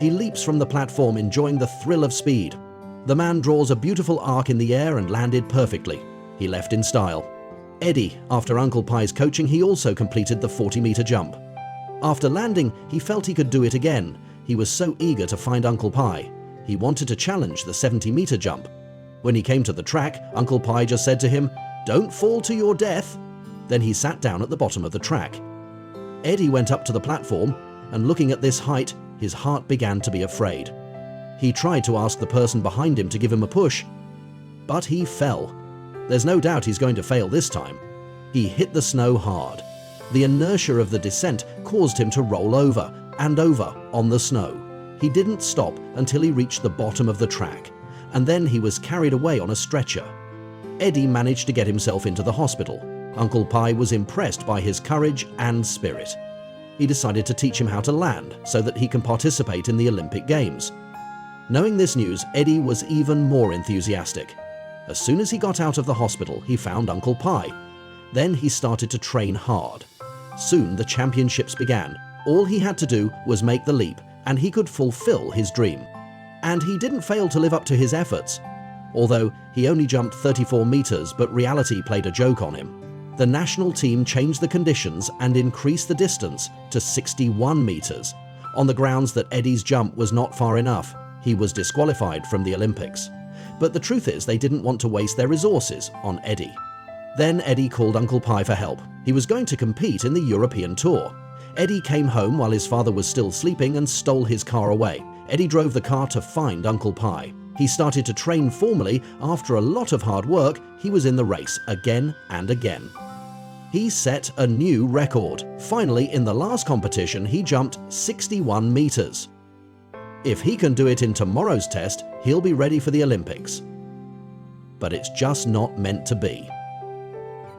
He leaps from the platform, enjoying the thrill of speed. The man draws a beautiful arc in the air and landed perfectly. He left in style. Eddie, after Uncle Pie's coaching, he also completed the 40-meter jump. After landing, he felt he could do it again. He was so eager to find Uncle Pie. He wanted to challenge the 70-meter jump. When he came to the track, Uncle Pie just said to him, "Don't fall to your death." Then he sat down at the bottom of the track. Eddie went up to the platform, and looking at this height, his heart began to be afraid. He tried to ask the person behind him to give him a push, but he fell. There's no doubt he's going to fail this time. He hit the snow hard. The inertia of the descent caused him to roll over and over on the snow. He didn't stop until he reached the bottom of the track, and then he was carried away on a stretcher. Eddie managed to get himself into the hospital. Uncle Pie was impressed by his courage and spirit. He decided to teach him how to land so that he can participate in the Olympic Games. Knowing this news, Eddie was even more enthusiastic. As soon as he got out of the hospital, he found Uncle Pie. Then he started to train hard. Soon the championships began. All he had to do was make the leap, and he could fulfill his dream. And he didn't fail to live up to his efforts. Although he only jumped 34 meters, but reality played a joke on him. The national team changed the conditions and increased the distance to 61 meters. On the grounds that Eddie's jump was not far enough, he was disqualified from the Olympics. But the truth is, they didn't want to waste their resources on Eddie. Then Eddie called Uncle Pie for help. He was going to compete in the European tour. Eddie came home while his father was still sleeping and stole his car away. Eddie drove the car to find Uncle Pie. He started to train formally. After a lot of hard work, he was in the race again and again. He set a new record. Finally, in the last competition, he jumped 61 meters. If he can do it in tomorrow's test, he'll be ready for the Olympics. But it's just not meant to be.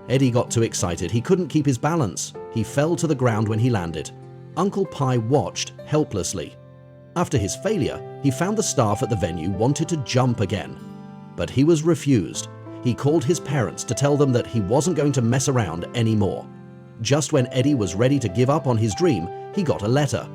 Eddie got too excited. He couldn't keep his balance. He fell to the ground when he landed. Uncle Pie watched helplessly. After his failure, he found the staff at the venue wanted to jump again. But he was refused. He called his parents to tell them that he wasn't going to mess around anymore. Just when Eddie was ready to give up on his dream, he got a letter.